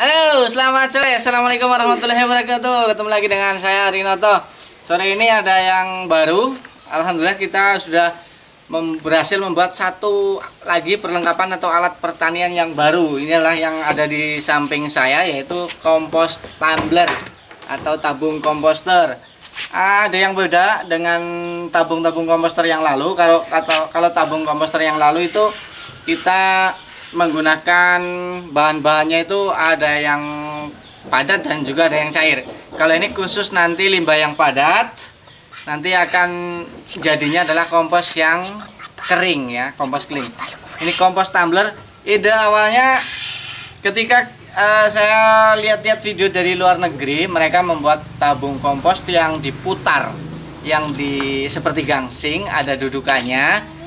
Halo, selamat sore. Assalamualaikum warahmatullahi wabarakatuh. Ketemu lagi dengan saya Rinoto. Sore ini ada yang baru. Alhamdulillah kita sudah berhasil membuat satu lagi perlengkapan atau alat pertanian yang baru. Inilah yang ada di samping saya, yaitu kompos tumbler atau tabung komposter. Ada yang beda dengan tabung-tabung komposter yang lalu. Kalau tabung komposter yang lalu itu kita menggunakan bahan-bahannya itu ada yang padat dan juga ada yang cair. Kalau ini khusus nanti limbah yang padat, nanti akan jadinya adalah kompos yang kering ya, kompos kering. Ini kompos tumbler. Ide awalnya ketika saya lihat-lihat video dari luar negeri, mereka membuat tabung kompos yang diputar, yang seperti gangsing, ada dudukannya.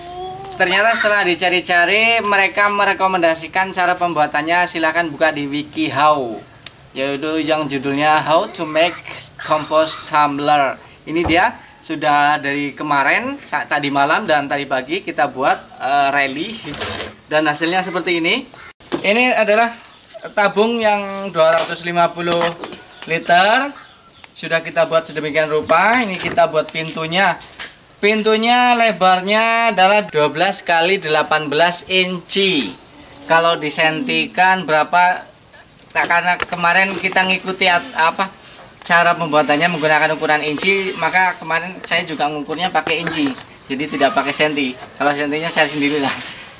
Ternyata setelah dicari-cari, mereka merekomendasikan cara pembuatannya. Silahkan buka di WikiHow, yaitu yang judulnya How to Make Compost Tumbler. Ini dia sudah dari kemarin, tadi malam dan tadi pagi kita buat rally, dan hasilnya seperti ini. Ini adalah tabung yang 250 liter. Sudah kita buat sedemikian rupa. Ini kita buat pintunya. Pintunya lebarnya adalah 12 kali 18 inci. Kalau disentikan berapa? Nah, karena kemarin kita ngikuti cara pembuatannya menggunakan ukuran inci, maka kemarin saya juga mengukurnya pakai inci. Jadi tidak pakai senti. Kalau sentinya cari sendiri lah.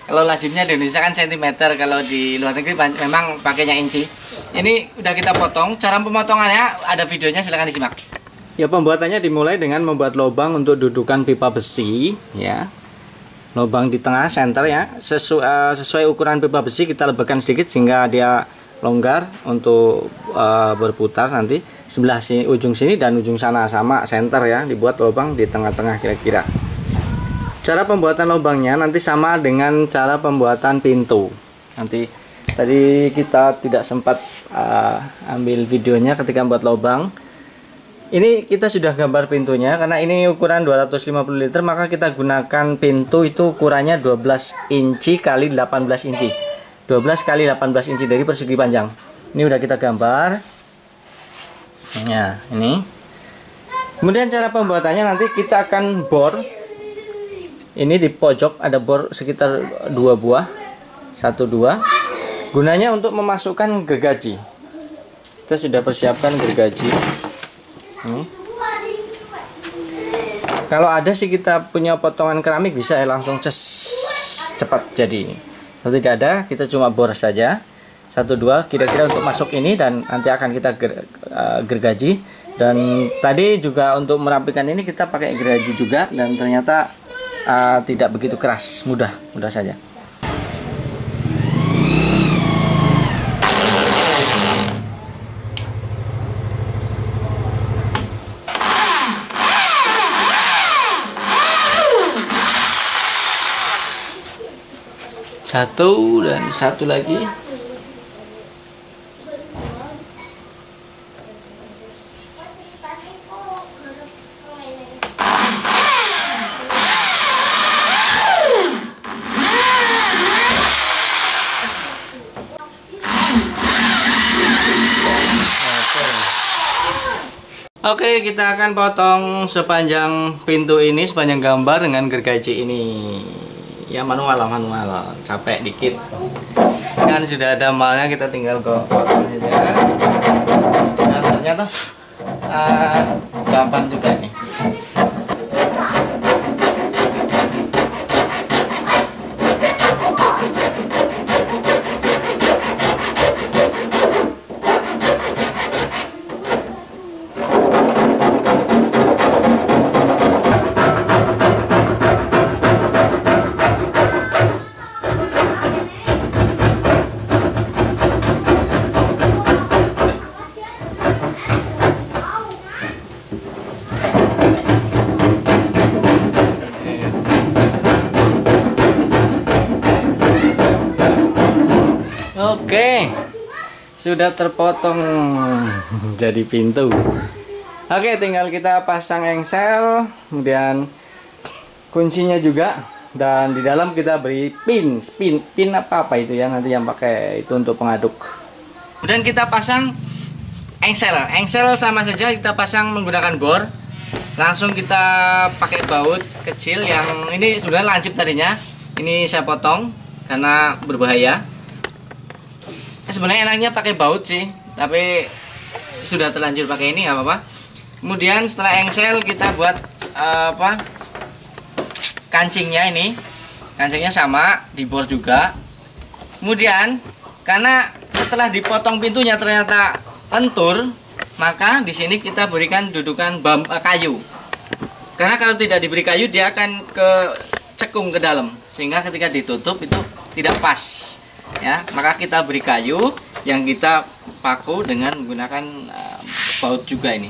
Kalau lazimnya di Indonesia kan sentimeter, kalau di luar negeri memang pakainya inci. Ini udah kita potong. Cara pemotongannya ada videonya, silahkan disimak. Ya, pembuatannya dimulai dengan membuat lubang untuk dudukan pipa besi ya. Lubang di tengah center ya. Sesuai ukuran pipa besi kita lebarkan sedikit sehingga dia longgar untuk berputar nanti. Sebelah sini, ujung sini dan ujung sana sama center ya. Dibuat lubang di tengah-tengah kira-kira. Cara pembuatan lubangnya nanti sama dengan cara pembuatan pintu. Nanti tadi kita tidak sempat ambil videonya ketika membuat lubang. Ini kita sudah gambar pintunya, karena ini ukuran 250 liter, maka kita gunakan pintu itu ukurannya 12 inci kali 18 inci. 12 kali 18 inci dari persegi panjang. Ini udah kita gambar. Nah, ini. Kemudian cara pembuatannya nanti kita akan bor. Ini di pojok ada bor sekitar 2 buah. 1 2. Gunanya untuk memasukkan gergaji. Kita sudah persiapkan gergaji. Kalau ada sih kita punya potongan keramik bisa ya, langsung cepat jadi. Kalau tidak ada, kita cuma bor saja 1 2 kira-kira untuk masuk ini, dan nanti akan kita gergaji. Dan tadi juga untuk merapikan ini kita pakai gergaji juga, dan ternyata tidak begitu keras, mudah saja. Satu dan satu lagi. Oke, kita akan potong sepanjang pintu ini, sepanjang gambar dengan gergaji ini. Ya, manual, capek dikit. Kan sudah ada malnya, kita tinggal potong aja. Dan ternyata gampang juga nih. Oke, sudah terpotong jadi pintu. Oke, tinggal kita pasang engsel, kemudian kuncinya juga, dan di dalam kita beri pin apa itu ya, nanti yang pakai itu untuk pengaduk. Kemudian kita pasang engsel. Engsel sama saja kita pasang menggunakan bor. Langsung kita pakai baut kecil yang ini sudah lancip tadinya. Ini saya potong karena berbahaya. Sebenarnya enaknya pakai baut sih, tapi sudah terlanjur pakai ini nggak apa-apa. Kemudian setelah engsel kita buat kancingnya ini. Kancingnya sama, dibor juga. Kemudian karena setelah dipotong pintunya ternyata lentur, maka di sini kita berikan dudukan kayu. Karena kalau tidak diberi kayu dia akan cekung ke dalam, sehingga ketika ditutup itu tidak pas. Ya, maka kita beri kayu yang kita paku dengan menggunakan baut juga ini.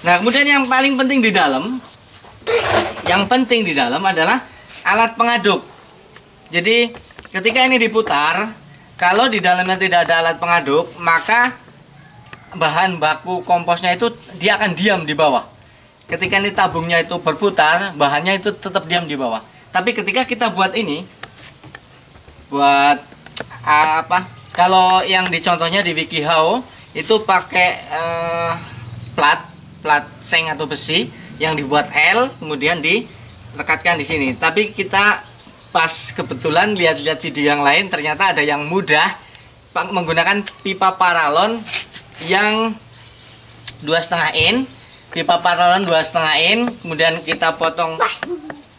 Nah, kemudian yang paling penting di dalam, adalah alat pengaduk. Jadi ketika ini diputar, kalau di dalamnya tidak ada alat pengaduk, maka bahan baku komposnya itu dia akan diam di bawah. Ketika ini tabungnya itu berputar, bahannya itu tetap diam di bawah. Tapi ketika kita buat ini, kalau yang dicontohnya di WikiHow itu pakai plat seng atau besi yang dibuat L, kemudian dilekatkan di sini. Tapi kita pas kebetulan lihat-lihat video yang lain, ternyata ada yang mudah menggunakan pipa paralon yang 2,5 in. Pipa paralon 2,5 in, kemudian kita potong.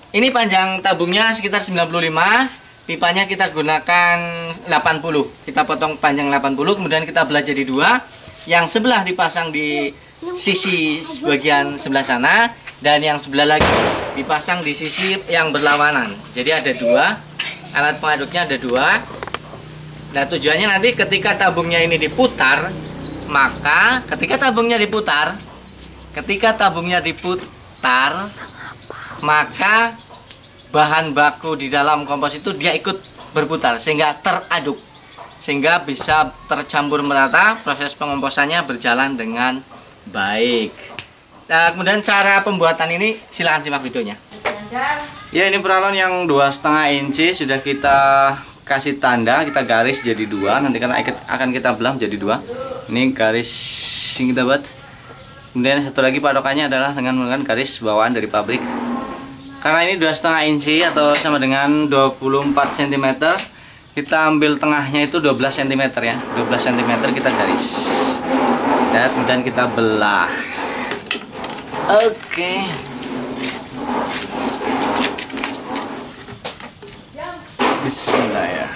Ini panjang tabungnya sekitar 95. Pipanya kita gunakan 80. Kita potong panjang 80, kemudian kita belah jadi 2. Yang sebelah dipasang di sisi bagian sebelah sana, dan yang sebelah lagi dipasang di sisi yang berlawanan. Jadi ada 2. Alat pengaduknya ada 2. Nah, tujuannya nanti ketika tabungnya ini diputar, maka ketika tabungnya diputar, maka bahan baku di dalam kompos itu dia ikut berputar sehingga teraduk, sehingga bisa tercampur merata, proses pengomposannya berjalan dengan baik. Nah, kemudian cara pembuatan ini silahkan simak videonya. Ya, ini paralon yang 2,5 inci sudah kita kasih tanda, kita garis jadi 2. Nanti karena akan kita belah menjadi 2. Ini garis yang kita buat. Kemudian satu lagi patokannya adalah dengan menggunakan garis bawaan dari pabrik. Karena ini 2,5 inci atau sama dengan 24 cm, kita ambil tengahnya itu 12 cm ya. 12 cm kita garis. Dan kemudian kita belah. Oke. Bismillah ya.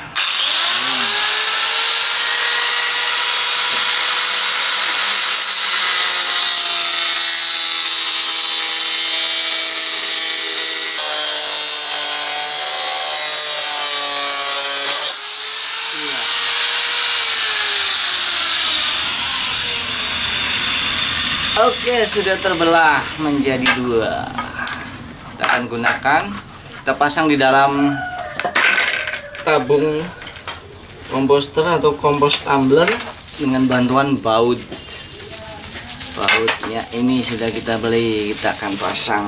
Oke, sudah terbelah menjadi 2. Kita akan gunakan, kita pasang di dalam tabung komposter atau kompos tumbler dengan bantuan baut. Bautnya ini sudah kita beli, kita akan pasang.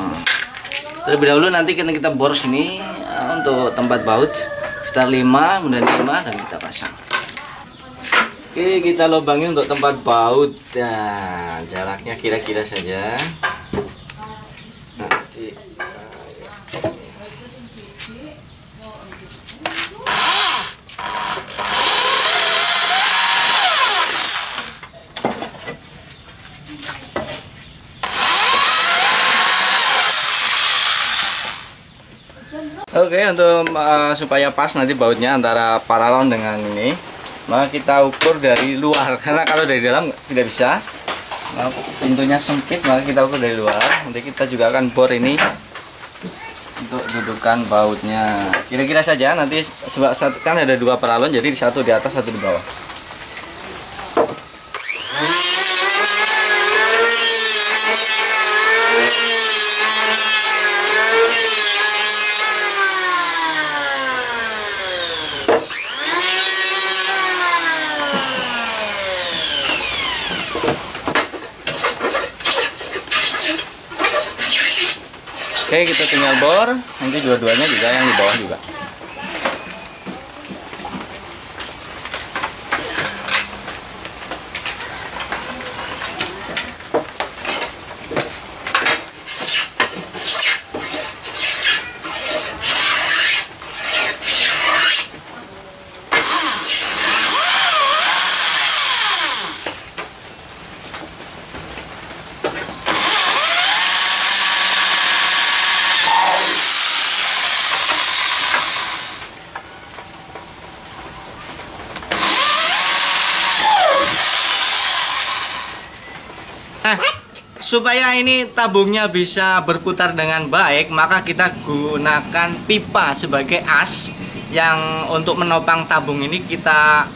Terlebih dahulu nanti kita bor sini untuk tempat baut sekitar 5, kemudian 5 dan kita pasang. Oke, kita lubangin untuk tempat baut. Nah, jaraknya kira-kira saja. Nanti oke, untuk supaya pas nanti bautnya antara paralon dengan ini, maka kita ukur dari luar, karena kalau dari dalam tidak bisa. Nah, pintunya sempit, maka kita ukur dari luar. Nanti kita juga akan bor ini untuk dudukan bautnya. Kira-kira saja nanti sebab kan ada 2 paralon, jadi satu di atas, satu di bawah. Oke, kita tinggal bor, nanti dua-duanya juga yang di bawah juga. Nah, supaya ini tabungnya bisa berputar dengan baik, maka kita gunakan pipa sebagai as yang untuk menopang tabung ini. Kita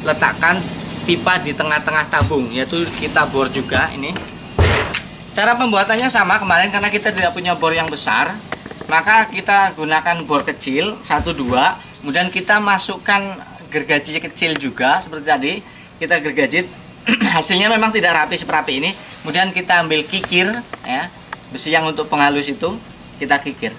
letakkan pipa di tengah-tengah tabung, yaitu kita bor juga ini. Cara pembuatannya sama kemarin, karena kita tidak punya bor yang besar, maka kita gunakan bor kecil 1, 2, kemudian kita masukkan gergaji kecil juga seperti tadi. Kita gergajit. Hasilnya memang tidak rapi seperti ini. Kemudian kita ambil kikir ya, besi yang untuk penghalus itu kita kikir,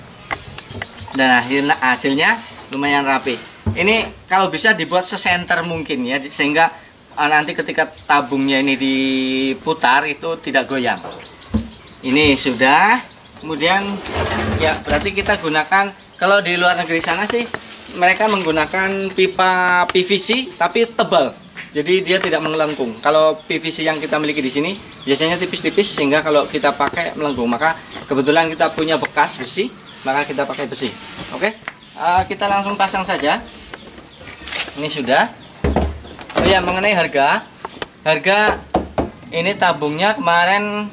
dan hasilnya lumayan rapi. Ini kalau bisa dibuat sesenter mungkin ya, sehingga nanti ketika tabungnya ini diputar itu tidak goyang. Ini sudah. Kemudian ya berarti kita gunakan, kalau di luar negeri sana sih mereka menggunakan pipa PVC tapi tebal, jadi dia tidak melengkung. Kalau PVC yang kita miliki di sini biasanya tipis-tipis, sehingga kalau kita pakai melengkung. Maka kebetulan kita punya bekas besi, maka kita pakai besi. Oke, kita langsung pasang saja. Ini sudah. Oh ya, mengenai harga ini tabungnya kemarin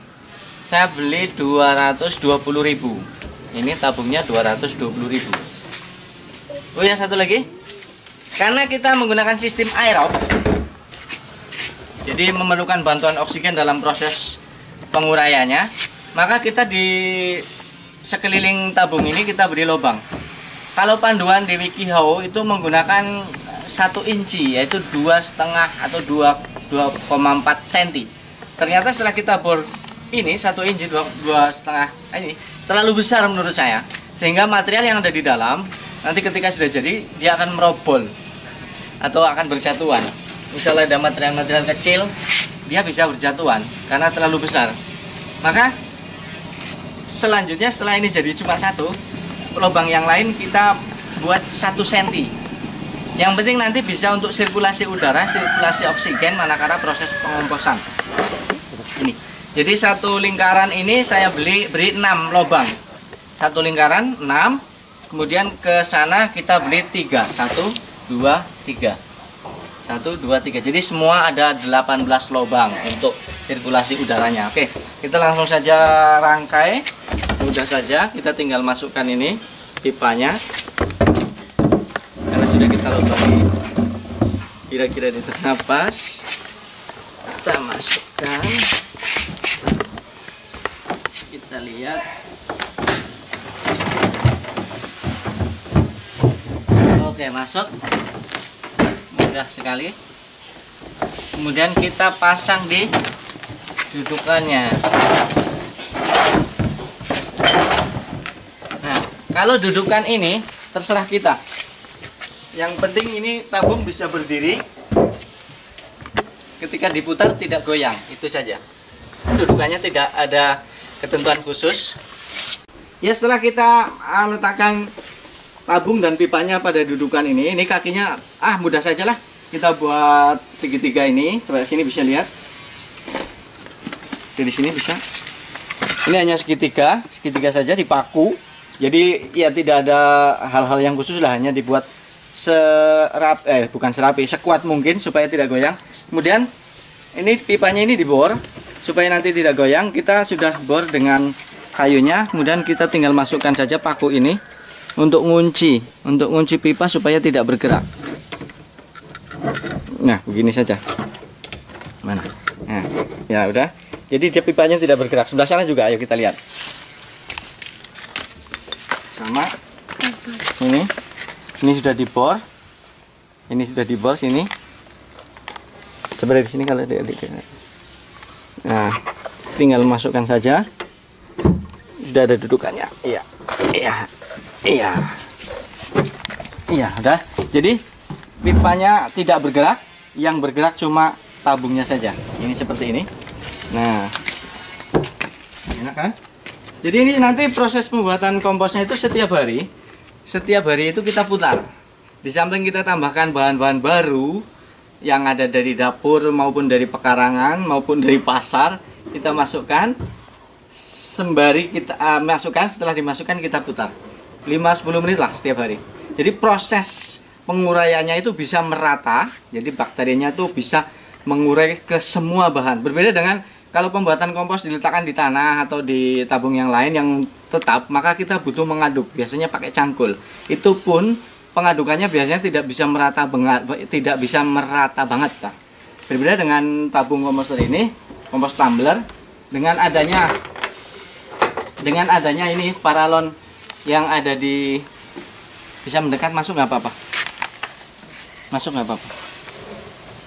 saya beli 220.000. Ini tabungnya 220.000. Oh ya, satu lagi, karena kita menggunakan sistem aerob, jadi memerlukan bantuan oksigen dalam proses penguraiannya, maka kita di sekeliling tabung ini kita beri lubang. Kalau panduan di WikiHow itu menggunakan 1 inci, yaitu 2,5 atau 2,4 cm. Ternyata setelah kita bor ini 1 inci 2,5 ini terlalu besar menurut saya, sehingga material yang ada di dalam nanti ketika sudah jadi dia akan merobol atau akan berjatuhan. Misalnya ada material-material kecil, dia bisa berjatuhan karena terlalu besar. Maka selanjutnya setelah ini jadi cuma 1, lubang yang lain kita buat 1 cm. Yang penting nanti bisa untuk sirkulasi udara, sirkulasi oksigen manakala proses pengomposan. Ini. Jadi 1 lingkaran ini saya beri 6 lubang. 1 lingkaran 6. Kemudian ke sana kita beli 3. 1, 2, 3. 1, 2, 3. Jadi semua ada 18 lubang untuk sirkulasi udaranya. Oke, kita langsung saja rangkai. Mudah saja, kita tinggal masukkan ini pipanya. Karena sudah kita lubangi kira-kira di tengah pas, kita masukkan. Kita lihat. Oke, masuk. Mudah sekali. Kemudian kita pasang di dudukannya. Nah, kalau dudukan ini terserah kita. Yang penting ini tabung bisa berdiri, ketika diputar tidak goyang, itu saja. Dudukannya tidak ada ketentuan khusus. Ya, setelah kita letakkan tabung dan pipanya pada dudukan ini kakinya mudah saja lah. Kita buat segitiga ini, sampai sini bisa lihat. Dari sini bisa. Ini hanya segitiga saja dipaku. Jadi ya tidak ada hal-hal yang khusus lah, hanya dibuat sekuat mungkin supaya tidak goyang. Kemudian ini pipanya ini dibor supaya nanti tidak goyang. Kita sudah bor dengan kayunya, kemudian kita tinggal masukkan saja paku ini untuk ngunci pipa supaya tidak bergerak. Nah, begini saja. Mana? Nah, ya udah. Jadi dia pipanya tidak bergerak. Sebelah sana juga, ayo kita lihat. Sama. Ini sudah dibor. Ini sudah dibor sini. Coba dari sini kalau adik-adik. Nah, tinggal masukkan saja. Sudah ada dudukannya. Iya. Iya, udah. Jadi pipanya tidak bergerak, yang bergerak cuma tabungnya saja. Ini seperti ini. Nah, enak kan? Jadi ini nanti proses pembuatan komposnya itu setiap hari itu kita putar. Di samping kita tambahkan bahan-bahan baru yang ada dari dapur maupun dari pekarangan maupun dari pasar, kita masukkan. Sembari kita masukkan, setelah dimasukkan kita putar 5-10 menit lah setiap hari. Jadi proses penguraiannya itu bisa merata, jadi bakterinya itu bisa mengurai ke semua bahan. Berbeda dengan kalau pembuatan kompos diletakkan di tanah atau di tabung yang lain yang tetap, maka kita butuh mengaduk, biasanya pakai cangkul. Itu pun pengadukannya biasanya tidak bisa merata banget. Nah, berbeda dengan tabung komposter ini, kompos tumbler, dengan adanya ini paralon yang ada di, bisa mendekat, masuk nggak apa-apa, masuk nggak apa-apa.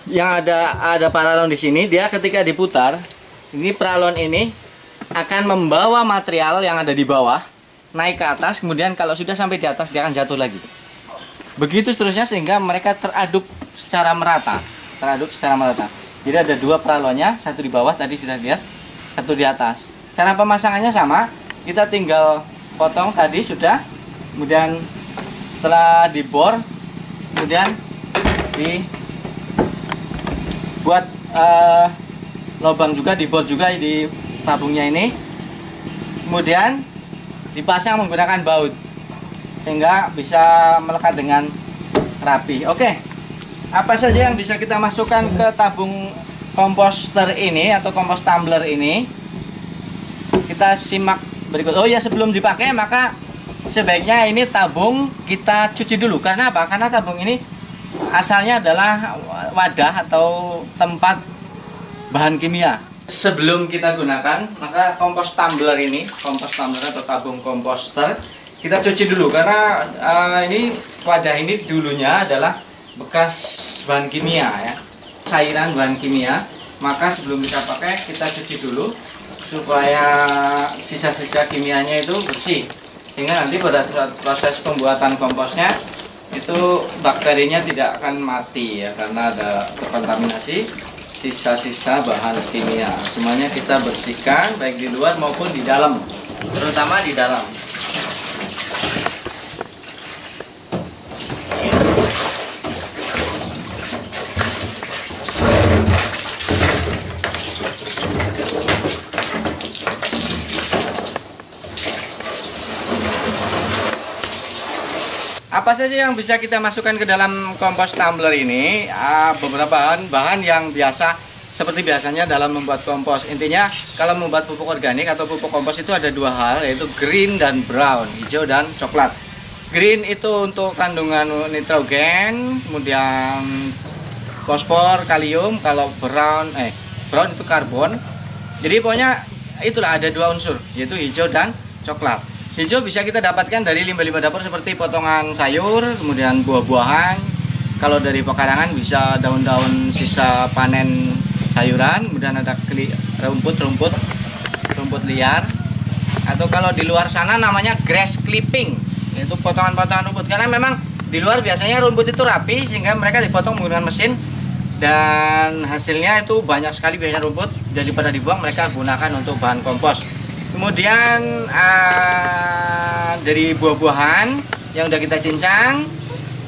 Yang ada paralon di sini, dia ketika diputar, ini paralon ini akan membawa material yang ada di bawah naik ke atas, kemudian kalau sudah sampai di atas dia akan jatuh lagi. Begitu seterusnya sehingga mereka teraduk secara merata, Jadi ada dua paralonnya, satu di bawah tadi sudah lihat, satu di atas. Cara pemasangannya sama, kita tinggal potong tadi sudah, kemudian setelah dibor, kemudian dibuat lubang juga, dibor juga di tabungnya ini, kemudian dipasang menggunakan baut sehingga bisa melekat dengan rapi. Oke, apa saja yang bisa kita masukkan ke tabung komposter ini atau kompos tumbler ini, kita simak berikut. Oh ya, sebelum dipakai maka sebaiknya ini tabung kita cuci dulu. Karena apa? Karena tabung ini asalnya adalah wadah atau tempat bahan kimia. Sebelum kita gunakan, maka kompos tumbler ini, kompos tumbler atau tabung komposter, kita cuci dulu. Karena ini wadah ini dulunya adalah bekas bahan kimia ya, cairan bahan kimia. Maka sebelum kita pakai, kita cuci dulu supaya sisa-sisa kimianya itu bersih, sehingga nanti pada saat proses pembuatan komposnya itu bakterinya tidak akan mati ya, karena ada terkontaminasi sisa-sisa bahan kimia. Semuanya kita bersihkan baik di luar maupun di dalam, terutama di dalam. Apa saja yang bisa kita masukkan ke dalam kompos tumbler ini? Beberapa bahan yang biasa, seperti biasanya dalam membuat kompos. Intinya kalau membuat pupuk organik atau pupuk kompos itu ada dua hal, yaitu green dan brown, hijau dan coklat. Green itu untuk kandungan nitrogen, kemudian fosfor, kalium. Kalau brown itu karbon. Jadi pokoknya itulah ada dua unsur, yaitu hijau dan coklat. Hijau bisa kita dapatkan dari limbah-limbah dapur seperti potongan sayur, kemudian buah-buahan. Kalau dari pekarangan bisa daun-daun sisa panen sayuran, kemudian ada rumput liar. Atau kalau di luar sana namanya grass clipping, yaitu potongan-potongan rumput. Karena memang di luar biasanya rumput itu rapi sehingga mereka dipotong menggunakan mesin, dan hasilnya itu banyak sekali biasanya rumput, daripada dibuang mereka gunakan untuk bahan kompos. Kemudian dari buah-buahan yang udah kita cincang,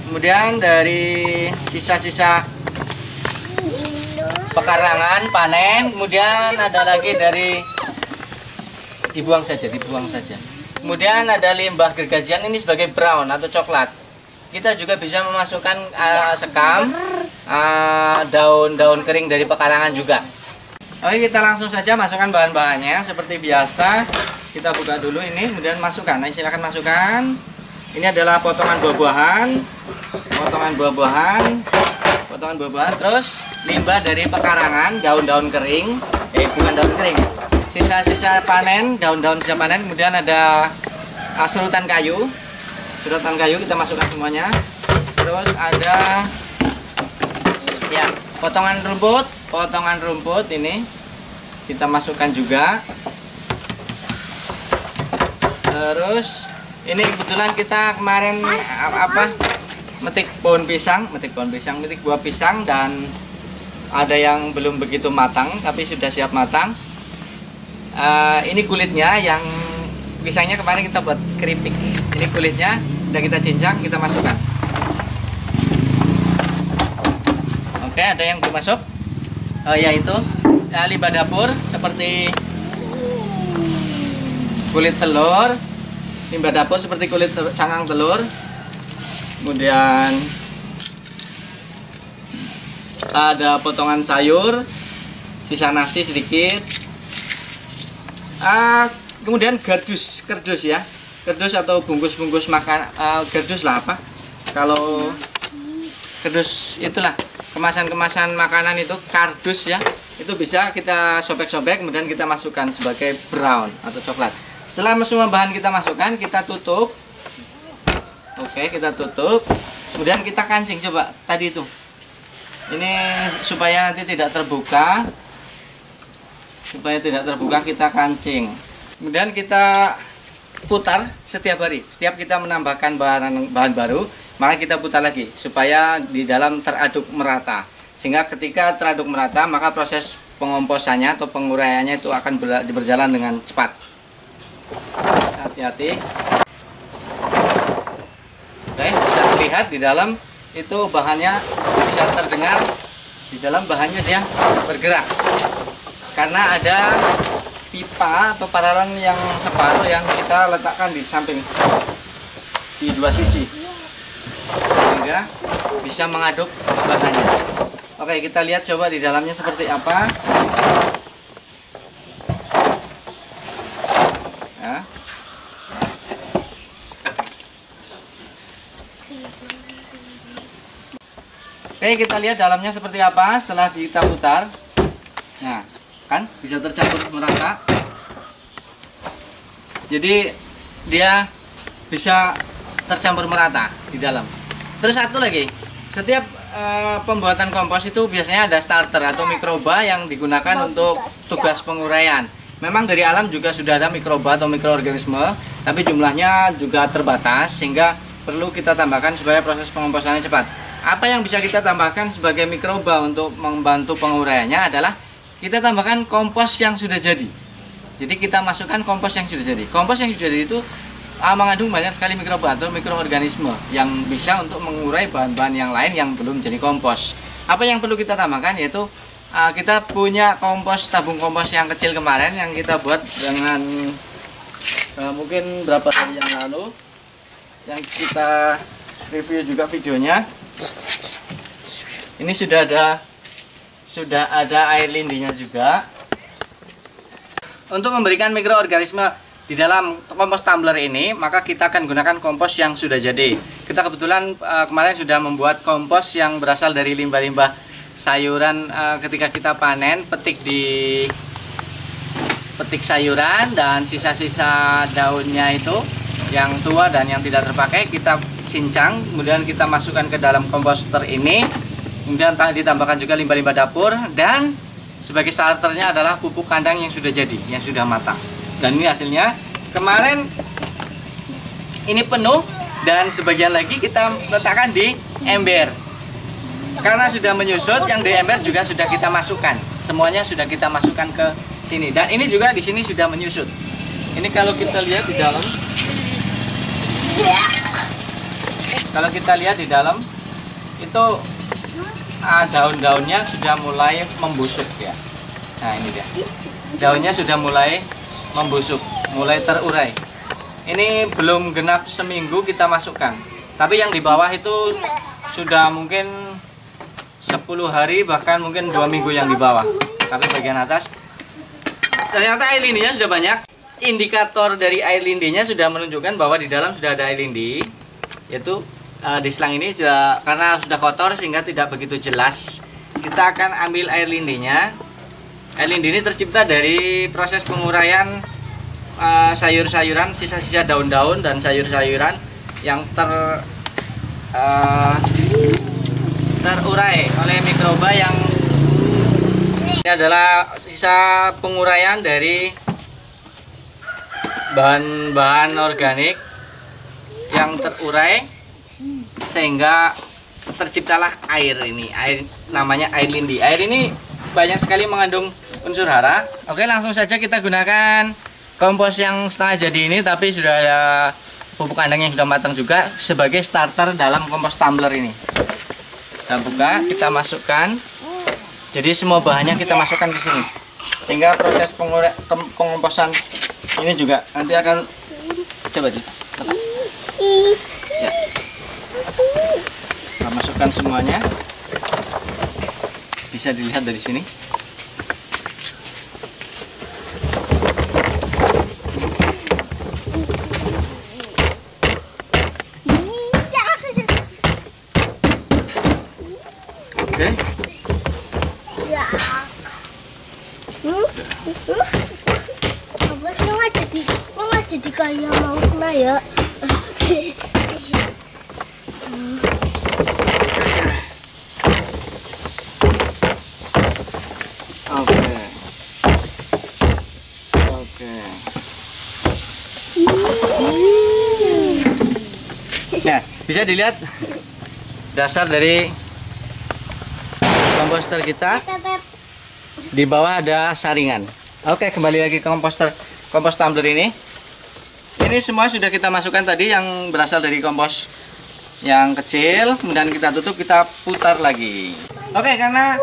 kemudian dari sisa-sisa pekarangan panen, kemudian ada lagi dari dibuang saja. Kemudian ada limbah gergajian, ini sebagai brown atau coklat. Kita juga bisa memasukkan sekam, daun-daun kering dari pekarangan juga. Oke, kita langsung saja masukkan bahan-bahannya seperti biasa. Kita buka dulu ini, kemudian masukkan. Nah, silakan masukkan. Ini adalah potongan buah-buahan, terus limbah dari pekarangan, daun-daun kering, bukan daun kering, sisa-sisa panen, daun-daun sisa panen. Kemudian ada serutan kayu kita masukkan semuanya. Terus ada ya potongan rumput ini kita masukkan juga. Terus ini kebetulan kita kemarin metik buah pisang, dan ada yang belum begitu matang tapi sudah siap matang. Ini kulitnya, yang pisangnya kemarin kita buat keripik. Ini kulitnya udah kita cincang, kita masukkan. Oke, ada yang belum masuk, yaitu limbah dapur seperti kulit telur, cangkang telur, kemudian ada potongan sayur, sisa nasi sedikit, Kemudian kardus ya, kardus atau bungkus-bungkus makan, kardus lah apa? Kalau kardus itulah kemasan-kemasan makanan itu kardus ya, itu bisa kita sobek-sobek, kemudian kita masukkan sebagai brown atau coklat. Setelah semua bahan kita masukkan, kita tutup. Oke, kita tutup. Kemudian kita kancing, coba tadi itu. Ini supaya nanti tidak terbuka. Supaya tidak terbuka kita kancing. Kemudian kita putar setiap hari. Setiap kita menambahkan bahan baru, maka kita putar lagi supaya di dalam teraduk merata. Sehingga ketika teraduk merata, maka proses pengomposannya atau penguraiannya itu akan berjalan dengan cepat. Hati-hati. Oke, bisa terlihat di dalam itu bahannya, bisa terdengar di dalam bahannya dia bergerak. Karena ada pipa atau paralon yang separuh yang kita letakkan di samping, di dua sisi, sehingga bisa mengaduk bahannya. Oke, kita lihat coba di dalamnya seperti apa ya. Oke, kita lihat dalamnya seperti apa setelah kita putar. Nah, kan bisa tercampur merata, jadi dia bisa tercampur merata di dalam. Terus satu lagi, setiap pembuatan kompos itu biasanya ada starter atau mikroba yang digunakan untuk tugas penguraian. Memang dari alam juga sudah ada mikroba atau mikroorganisme, tapi jumlahnya juga terbatas sehingga perlu kita tambahkan supaya proses pengomposannya cepat. Apa yang bisa kita tambahkan sebagai mikroba untuk membantu penguraiannya adalah kita tambahkan kompos yang sudah jadi. Jadi kita masukkan kompos yang sudah jadi. Kompos yang sudah jadi itu mengandung banyak sekali mikroba atau mikroorganisme yang bisa untuk mengurai bahan-bahan yang lain yang belum jadi kompos. Apa yang perlu kita tambahkan yaitu kita punya kompos, tabung kompos yang kecil kemarin yang kita buat dengan mungkin berapa hari yang lalu, yang kita review juga videonya. Ini sudah ada air lindinya juga. Untuk memberikan mikroorganisme di dalam kompos tumbler ini, maka kita akan gunakan kompos yang sudah jadi. Kita kebetulan kemarin sudah membuat kompos yang berasal dari limbah-limbah sayuran ketika kita panen, petik sayuran dan sisa-sisa daunnya itu yang tua dan yang tidak terpakai kita cincang, kemudian kita masukkan ke dalam komposter ini. Kemudian ditambahkan juga limbah-limbah dapur, dan sebagai starternya adalah pupuk kandang yang sudah jadi, yang sudah matang. Dan ini hasilnya. Kemarin ini penuh dan sebagian lagi kita letakkan di ember. Karena sudah menyusut, yang di ember juga sudah kita masukkan. Semuanya sudah kita masukkan ke sini. Dan ini juga di sini sudah menyusut. Ini kalau kita lihat di dalam. Kalau kita lihat di dalam itu daun-daunnya sudah mulai membusuk ya. Nah, ini dia. Daunnya sudah mulai membusuk, mulai terurai. Ini belum genap seminggu kita masukkan. Tapi yang di bawah itu sudah mungkin 10 hari, bahkan mungkin 2 minggu yang di bawah. Tapi bagian atas ternyata air lindinya sudah banyak. Indikator dari air lindinya sudah menunjukkan bahwa di dalam sudah ada air lindi, yaitu di selang ini sudah, karena sudah kotor sehingga tidak begitu jelas. Kita akan ambil air lindinya. Air lindi ini tercipta dari proses penguraian sayur-sayuran, sisa-sisa daun-daun dan sayur-sayuran yang terurai oleh mikroba. Yang ini adalah sisa penguraian dari bahan-bahan organik yang terurai sehingga terciptalah air ini. Air namanya air lindi. Air ini banyak sekali mengandung unsur hara. Oke, langsung saja kita gunakan kompos yang setengah jadi ini, tapi sudah ada pupuk kandang yang sudah matang juga sebagai starter dalam kompos tumbler ini. Kita buka, kita masukkan. Jadi semua bahannya kita masukkan ke sini. Sehingga proses pengomposan ini juga nanti akan coba dilepas. Ya. Kita masukkan semuanya. Bisa dilihat dari sini. Awas lo nggak jadi kayak mau kena ya. Oke. Oke. Nah, bisa dilihat dasar dari komposter kita. Di bawah ada saringan. Oke, kembali lagi ke kompos tumbler ini. Ini semua sudah kita masukkan tadi yang berasal dari kompos yang kecil, kemudian kita tutup, kita putar lagi. Oke, karena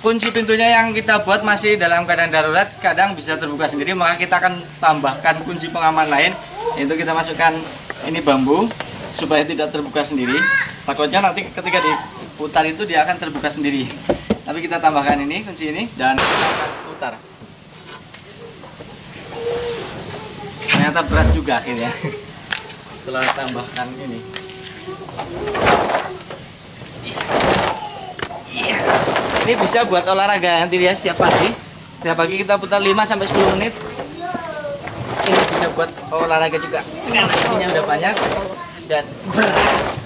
kunci pintunya yang kita buat masih dalam keadaan darurat, kadang bisa terbuka sendiri, maka kita akan tambahkan kunci pengaman lain, yaitu kita masukkan ini bambu supaya tidak terbuka sendiri. Takutnya nanti ketika diputar itu dia akan terbuka sendiri. Tapi kita tambahkan ini kunci ini dan kita akan putar. Ternyata berat juga akhirnya setelah tambahkan ini. Ini bisa buat olahraga nanti ya, setiap pagi. Setiap pagi kita putar 5-10 menit. Ini bisa buat olahraga juga. Isinya udah banyak dan berat.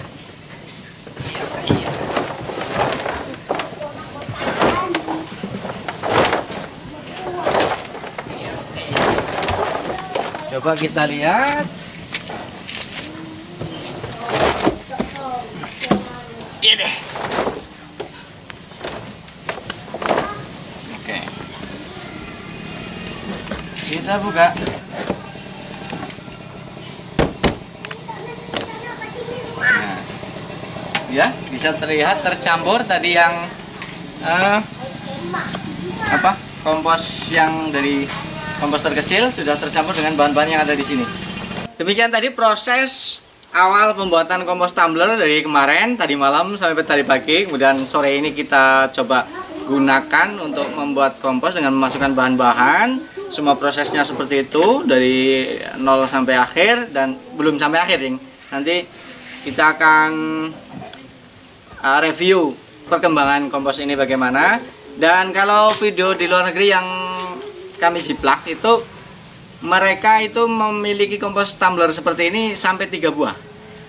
Coba kita lihat. Iya deh. Oke. Kita buka. Nah, ya, bisa terlihat tercampur tadi yang kompos yang dari komposter kecil sudah tercampur dengan bahan-bahan yang ada di sini. Demikian tadi proses awal pembuatan kompos tumbler dari kemarin, tadi malam sampai tadi pagi. Kemudian sore ini kita coba gunakan untuk membuat kompos dengan memasukkan bahan-bahan. Semua prosesnya seperti itu dari 0 sampai akhir dan belum sampai akhir, Ring. Nanti kita akan review perkembangan kompos ini bagaimana. Dan kalau video di luar negeri yang kami jiplak itu, mereka itu memiliki kompos tumbler seperti ini sampai 3 buah.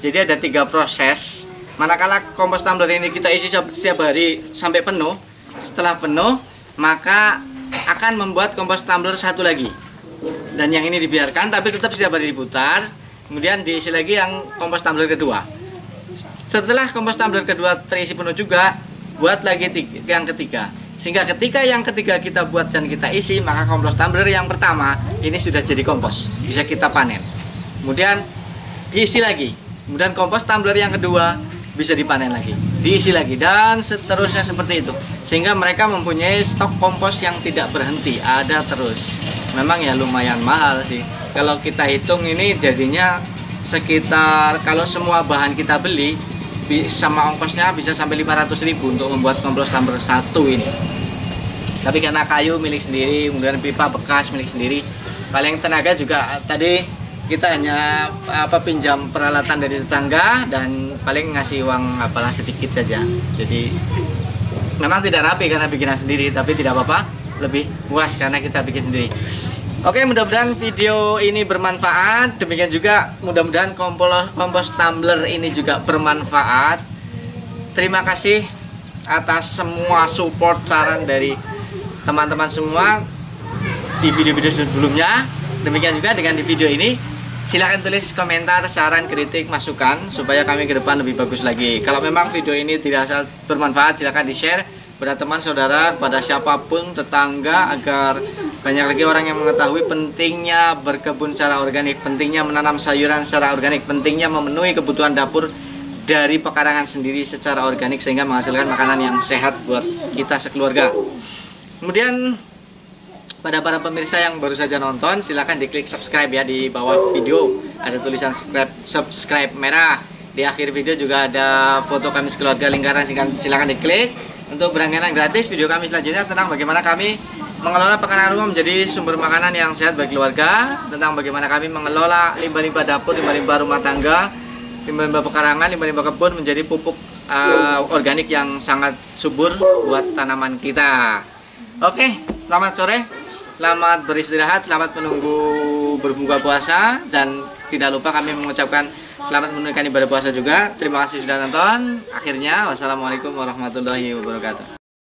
Jadi ada 3 proses. Manakala kompos tumbler ini kita isi setiap hari sampai penuh, setelah penuh maka akan membuat kompos tumbler satu lagi. Dan yang ini dibiarkan tapi tetap setiap hari diputar, kemudian diisi lagi yang kompos tumbler kedua. Setelah kompos tumbler kedua terisi penuh juga, buat lagi yang ketiga. Sehingga ketika yang ketiga kita buat dan kita isi, maka kompos tumbler yang pertama ini sudah jadi kompos, bisa kita panen. Kemudian diisi lagi, kemudian kompos tumbler yang kedua bisa dipanen lagi, diisi lagi, dan seterusnya seperti itu. Sehingga mereka mempunyai stok kompos yang tidak berhenti, ada terus. Memang ya lumayan mahal sih. Kalau kita hitung ini jadinya sekitar, kalau semua bahan kita beli sama ongkosnya bisa sampai 500.000 untuk membuat kompos tumbler satu ini. Tapi karena kayu milik sendiri, kemudian pipa bekas milik sendiri, paling tenaga juga tadi kita hanya pinjam peralatan dari tetangga dan paling ngasih uang apalah sedikit saja. Jadi memang tidak rapi karena bikinan sendiri, tapi tidak apa-apa, lebih puas karena kita bikin sendiri. Oke, mudah-mudahan video ini bermanfaat. Demikian juga mudah-mudahan kompos tumbler ini juga bermanfaat. Terima kasih atas semua support saran dari teman-teman semua di video-video sebelumnya. Demikian juga dengan di video ini. Silahkan tulis komentar, saran, kritik, masukan supaya kami ke depan lebih bagus lagi. Kalau memang video ini dirasa bermanfaat, silahkan di-share pada teman saudara, pada siapapun, tetangga, agar banyak lagi orang yang mengetahui pentingnya berkebun secara organik, pentingnya menanam sayuran secara organik, pentingnya memenuhi kebutuhan dapur dari pekarangan sendiri secara organik sehingga menghasilkan makanan yang sehat buat kita sekeluarga. Kemudian pada para pemirsa yang baru saja nonton, silahkan diklik subscribe ya, di bawah video ada tulisan subscribe merah. Di akhir video juga ada foto kami sekeluarga lingkaran, silahkan diklik untuk berlangganan gratis video kami selanjutnya tentang bagaimana kami mengelola pekarangan rumah menjadi sumber makanan yang sehat bagi keluarga, tentang bagaimana kami mengelola limbah-limbah dapur, limbah-limbah rumah tangga, limbah-limbah pekarangan, limbah-limbah kebun menjadi pupuk organik yang sangat subur buat tanaman kita. Oke, selamat sore. Selamat beristirahat, selamat menunggu berbuka puasa, dan tidak lupa kami mengucapkan selamat menunaikan ibadah puasa juga. Terima kasih sudah nonton. Akhirnya, wassalamualaikum warahmatullahi wabarakatuh.